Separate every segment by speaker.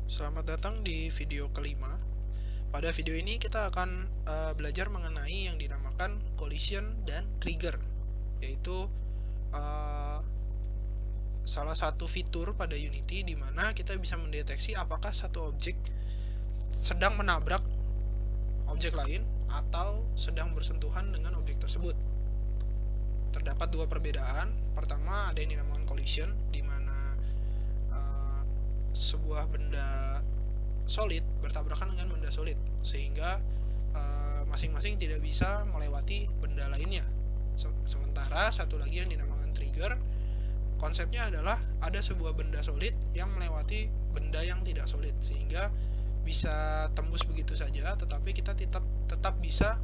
Speaker 1: Selamat datang di video kelima. Pada video ini kita akan belajar mengenai yang dinamakan collision dan trigger, yaitu salah satu fitur pada Unity di mana kita bisa mendeteksi apakah satu objek sedang menabrak objek lain atau sedang bersentuhan dengan objek tersebut. Terdapat dua perbedaan. Pertama, ada yang dinamakan collision, di mana sebuah benda solid bertabrakan dengan benda solid, sehingga masing-masing tidak bisa melewati benda lainnya. Sementara satu lagi yang dinamakan trigger, konsepnya adalah ada sebuah benda solid yang melewati benda yang tidak solid, sehingga bisa tembus begitu saja, tetapi kita tetap bisa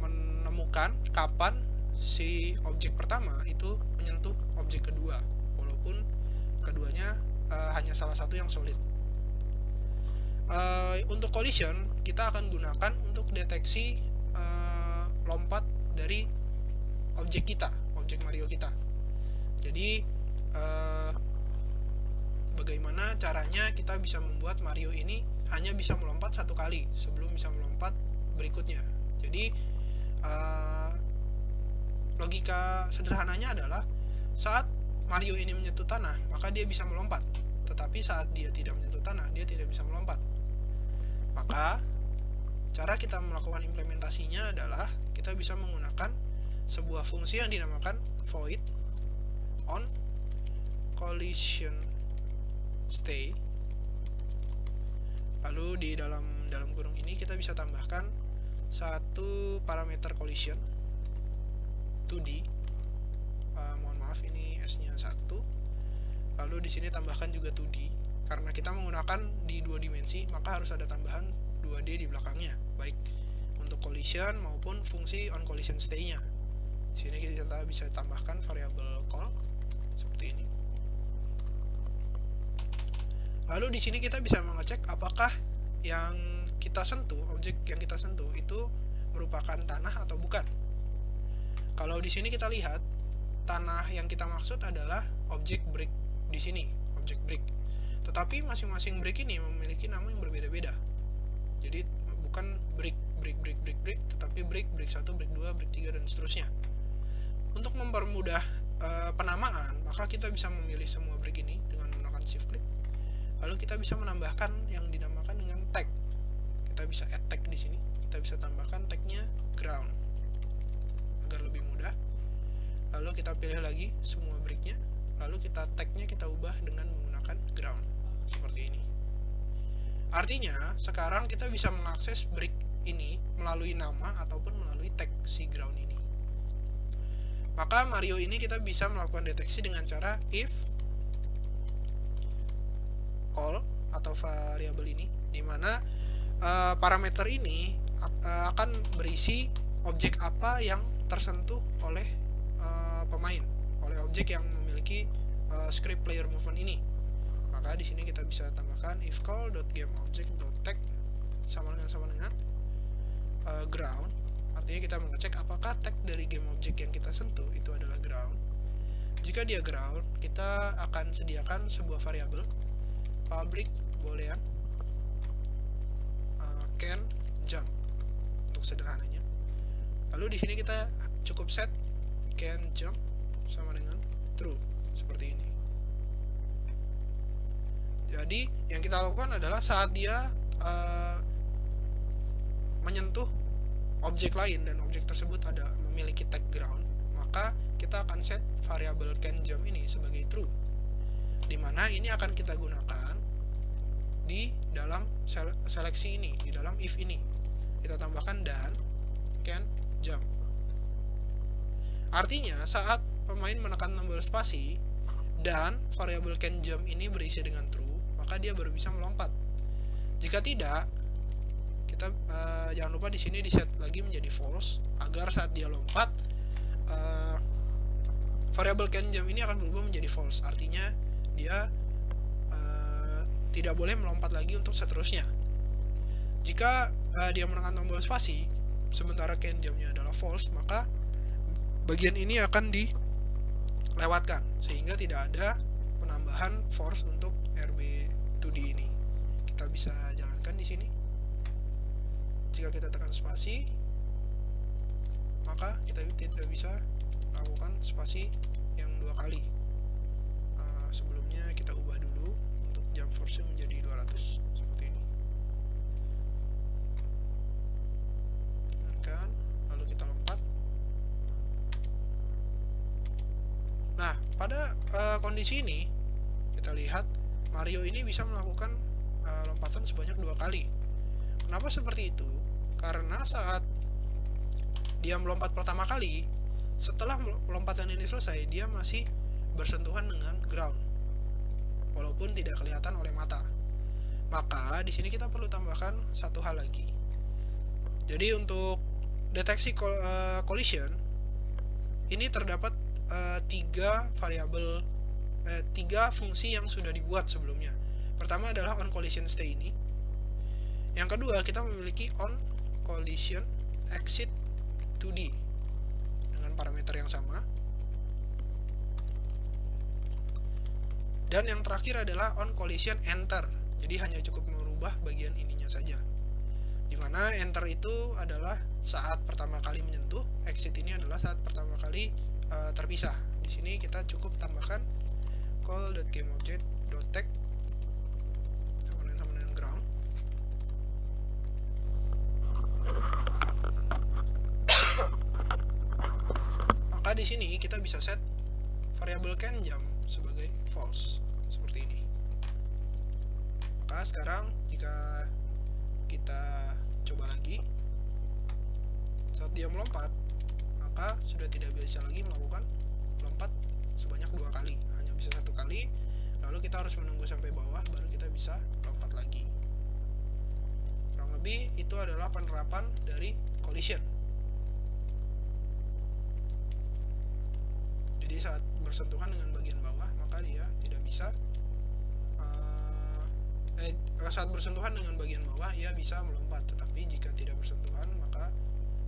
Speaker 1: menemukan kapan si objek pertama itu menyentuh objek kedua, walaupun keduanya hanya salah satu yang solid. Untuk collision kita akan gunakan untuk deteksi lompat dari objek kita, objek Mario kita. Jadi bagaimana caranya kita bisa membuat Mario ini hanya bisa melompat satu kali sebelum bisa melompat berikutnya. Jadi logika sederhananya adalah saat Mario ini menyentuh tanah, maka dia bisa melompat. Tetapi saat dia tidak menyentuh tanah, dia tidak bisa melompat. Maka cara kita melakukan implementasinya adalah kita bisa menggunakan sebuah fungsi yang dinamakan void on collision stay. Lalu di dalam kurung ini kita bisa tambahkan satu parameter collision 2D. Mohon maaf, ini S-nya 1. Lalu di sini tambahkan juga 2D. Karena kita menggunakan di dua dimensi, maka harus ada tambahan 2D di belakangnya, baik untuk collision maupun fungsi on collision stay-nya. Di sini kita bisa tambahkan variabel call seperti ini. Lalu di sini kita bisa mengecek apakah yang kita sentuh, objek yang kita sentuh itu merupakan tanah atau bukan. Kalau di sini kita lihat, tanah yang kita maksud adalah objek brick di sini, objek brick. Tetapi masing-masing brick ini memiliki nama yang berbeda-beda. Jadi bukan brick, tetapi brick 1, brick 2, brick 3 dan seterusnya. Untuk mempermudah penamaan, maka kita bisa memilih semua brick ini dengan menggunakan shift klik. Lalu kita bisa menambahkan yang dinamakan dengan tag. Kita bisa add tag di sini. Kita bisa tambahkan tagnya ground agar lebih mudah. Lalu kita pilih lagi semua bricknya, lalu kita tagnya kita ubah dengan menggunakan ground seperti ini. Artinya sekarang kita bisa mengakses brick ini melalui nama ataupun melalui tag si ground ini. Maka Mario ini kita bisa melakukan deteksi dengan cara if call atau variabel ini, dimana parameter ini akan berisi objek apa yang tersentuh oleh pemain, oleh objek yang memiliki script player movement ini. Maka di sini kita bisa tambahkan if call.gameObject.tag sama dengan ground. Artinya kita mengecek apakah tag dari game object yang kita sentuh itu adalah ground. Jika dia ground, kita akan sediakan sebuah variabel public boolean can jump untuk sederhananya. Lalu di sini kita cukup set can jump sama dengan true seperti ini. Jadi yang kita lakukan adalah saat dia menyentuh objek lain dan objek tersebut memiliki tag ground, maka kita akan set variabel can jump ini sebagai true, dimana ini akan kita gunakan di dalam seleksi ini, di dalam if ini kita tambahkan dan can jump. Artinya saat pemain menekan tombol spasi dan variabel can jump ini berisi dengan true, maka dia baru bisa melompat. Jika tidak, kita jangan lupa di sini di set lagi menjadi false agar saat dia lompat variabel can jump ini akan berubah menjadi false. Artinya dia tidak boleh melompat lagi untuk seterusnya. Jika dia menekan tombol spasi sementara can jump-nya adalah false, maka bagian ini akan dilewatkan sehingga tidak ada penambahan force untuk RB2 2D ini. Kita bisa jalankan di sini. Jika kita tekan spasi, maka kita tidak bisa lakukan spasi yang 2 kali. Sebelumnya kita ubah dulu untuk jump force menjadi 200 seperti ini. Tekan, lalu kita lompat. Nah, pada kondisi ini kita lihat Mario ini bisa melakukan lompatan sebanyak 2 kali. Kenapa seperti itu? Karena saat dia melompat pertama kali, setelah lompatan ini selesai, dia masih bersentuhan dengan ground, walaupun tidak kelihatan oleh mata. Maka di sini kita perlu tambahkan satu hal lagi. Jadi untuk deteksi collision ini terdapat 3 fungsi yang sudah dibuat sebelumnya. Pertama adalah on collision stay ini. Yang kedua, kita memiliki on collision exit 2D dengan parameter yang sama. Dan yang terakhir adalah on collision enter. Jadi hanya cukup merubah bagian ininya saja. Dimana enter itu adalah saat pertama kali menyentuh, exit ini adalah saat pertama kali terpisah. Di sini kita cukup tambahkan call.gameObject.tag sama dengan ground. Maka di sini kita bisa set variabel can jump sebagai false seperti ini. Maka sekarang jika kita coba lagi, saat dia melompat, maka sudah tidak bisa lagi melakukan lompat sebanyak 2 kali, hanya bisa 1 kali. Lalu kita harus menunggu sampai bawah baru kita bisa lompat lagi. Kurang lebih itu adalah penerapan dari collision. Jadi saat bersentuhan dengan bagian bawah, maka dia tidak bisa saat bersentuhan dengan bagian bawah ia bisa melompat, tetapi jika tidak bersentuhan maka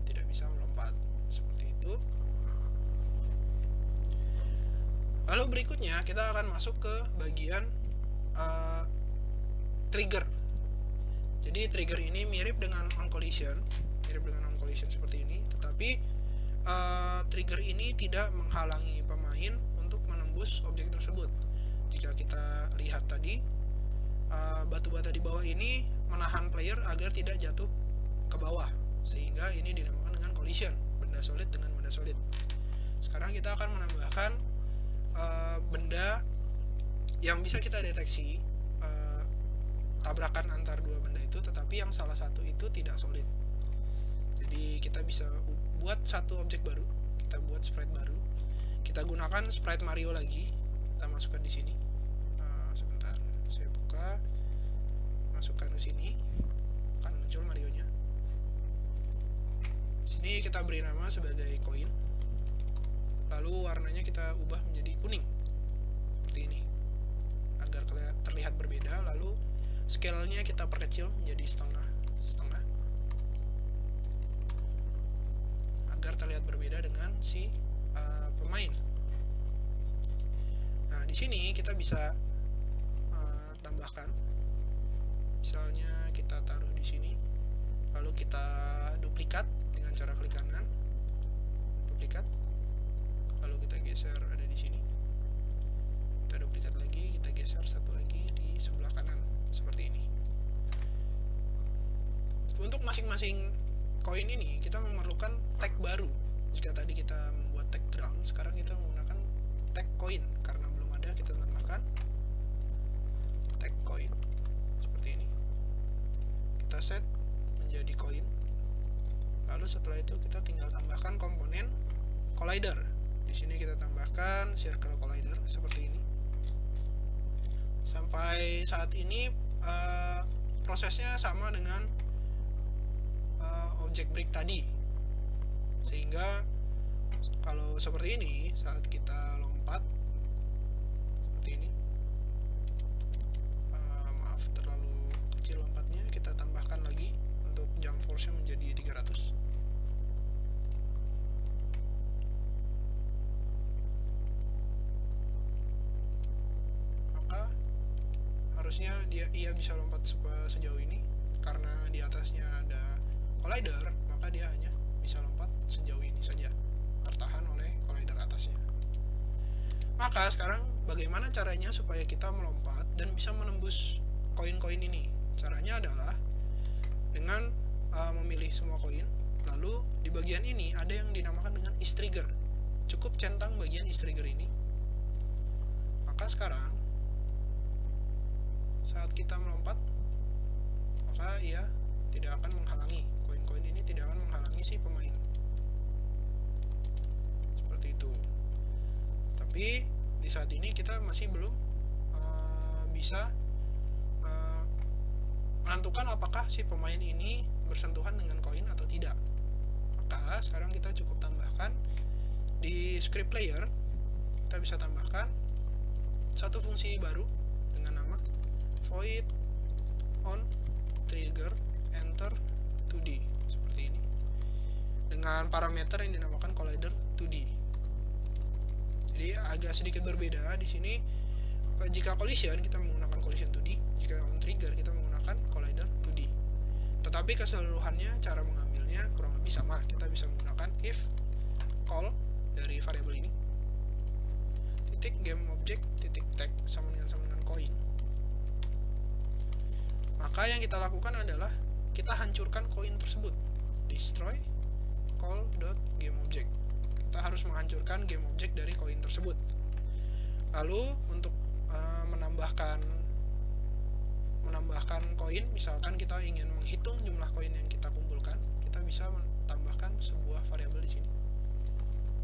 Speaker 1: tidak bisa melompat. Seperti itu. Lalu berikutnya kita akan masuk ke bagian trigger. Jadi trigger ini mirip dengan on collision seperti ini, tetapi trigger ini tidak menghalangi pemain untuk menembus objek tersebut. Jika kita lihat tadi, batu bata di bawah ini menahan player agar tidak jatuh ke bawah, sehingga ini dinamakan dengan collision, benda solid dengan benda solid. Sekarang kita akan menambahkan benda yang bisa kita deteksi tabrakan antar 2 benda itu, tetapi yang salah satu itu tidak solid. Jadi kita bisa buat satu objek baru, kita buat sprite baru, kita gunakan sprite Mario lagi, kita masukkan di sini. Sebentar, saya buka, masukkan ke sini, akan muncul Marionya. Di sini kita beri nama sebagai koin, lalu warnanya kita ubah menjadi kuning seperti ini agar terlihat berbeda. Lalu scale-nya kita perkecil menjadi setengah agar terlihat berbeda dengan si pemain. Nah, di sini kita bisa tambahkan, misalnya kita taruh di sini, lalu kita duplikat dengan cara klik kanan, duplikat, lalu kita geser ada di sini, kita duplikat lagi, kita geser satu lagi di sebelah kanan seperti ini. Untuk masing-masing koin ini kita memerlukan tag baru. Jika tadi kita membuat tag ground, sekarang kita menggunakan tag koin. Karena belum ada, kita tambahkan tag koin seperti ini. Kita set menjadi koin. Lalu setelah itu kita tinggal tambahkan komponen collider. Di sini kita tambahkan circle collider seperti ini. Sampai saat ini prosesnya sama dengan object break tadi, sehingga kalau seperti ini saat kita lompat seperti ini, maaf terlalu kecil lompatnya, kita tambahkan lagi untuk jump force menjadi 300. Maka harus harusnya ia bisa lompat sejauh ini. Karena di atasnya ada collider, maka dia hanya bisa lompat sejauh ini saja, tertahan oleh collider atasnya. Maka sekarang bagaimana caranya supaya kita melompat dan bisa menembus koin-koin ini? Caranya adalah dengan memilih semua koin, lalu di bagian ini ada yang dinamakan dengan is trigger. Cukup centang bagian is trigger ini. Maka sekarang saat kita melompat, maka ia tidak akan menghalangi, koin-koin ini tidak akan menghalangi si pemain. Seperti itu. Tapi di saat ini kita masih belum bisa menentukan apakah si pemain ini bersentuhan dengan koin atau tidak. Maka sekarang kita cukup tambahkan di script player, kita bisa tambahkan satu fungsi baru dengan nama void on trigger enter 2D, seperti ini, dengan parameter yang dinamakan collider 2D. Jadi agak sedikit berbeda di sini. Jika collision kita menggunakan collision 2D, jika on trigger kita menggunakan collider 2D. Tetapi keseluruhannya cara mengambilnya kurang lebih sama. Kita bisa menggunakan if call dari variabel ini, titik game object titik tag sama dengan koin. Maka yang kita lakukan adalah kita hancurkan koin tersebut, destroy call.gameObject. Kita harus menghancurkan game object dari koin tersebut. Lalu untuk menambahkan koin, misalkan kita ingin menghitung jumlah koin yang kita kumpulkan, kita bisa menambahkan sebuah variabel di sini.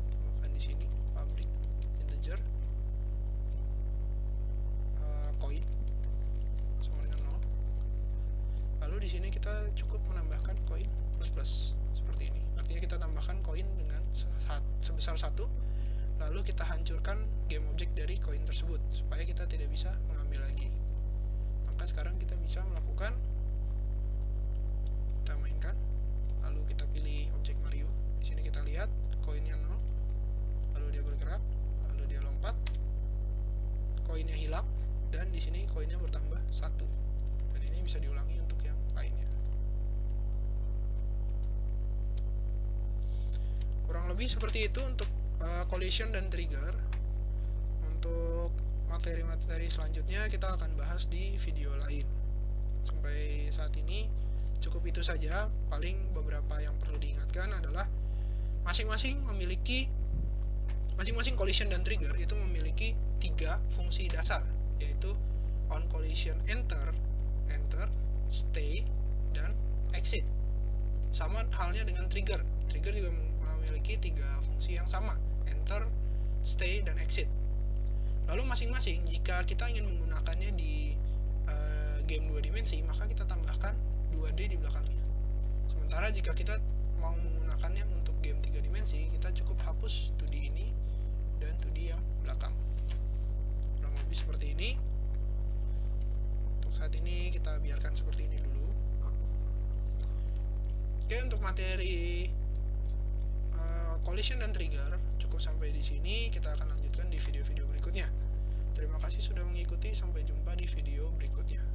Speaker 1: Tambahkan di sini public integer koin sama dengan 0. Lalu di sini kita cukup menambahkan koin plus seperti ini. Artinya kita tambahkan koin dengan sebesar 1, lalu kita hancurkan game object dari koin tersebut supaya kita tidak bisa mengambil lagi. Maka sekarang kita bisa melakukan, kita mainkan, lalu kita pilih objek Mario. Di sini kita lihat koinnya 0, lalu dia bergerak, lalu dia lompat, koinnya hilang, dan di sini koinnya bertambah 1. Dan ini bisa diulangi untuk yang lainnya. Kurang lebih seperti itu untuk collision dan trigger. Untuk materi-materi selanjutnya kita akan bahas di video lain. Sampai saat ini cukup itu saja. Paling beberapa yang perlu diingatkan adalah masing-masing collision dan trigger itu memiliki 3 fungsi dasar, yaitu on collision enter, stay, dan exit. Sama halnya dengan trigger juga memiliki 3 fungsi yang sama, enter, stay, dan exit. Lalu masing-masing jika kita ingin menggunakannya di game 2 dimensi, maka kita tambahkan 2D di belakangnya. Sementara jika kita mau menggunakannya untuk game 3 dimensi, kita cukup hapus 2D ini dan 2D yang belakang. Kurang lebih seperti ini. Untuk saat ini kita biarkan seperti ini dulu. Oke, untuk materi collision dan trigger cukup sampai di sini. Kita akan lanjutkan di video-video berikutnya. Terima kasih sudah mengikuti. Sampai jumpa di video berikutnya.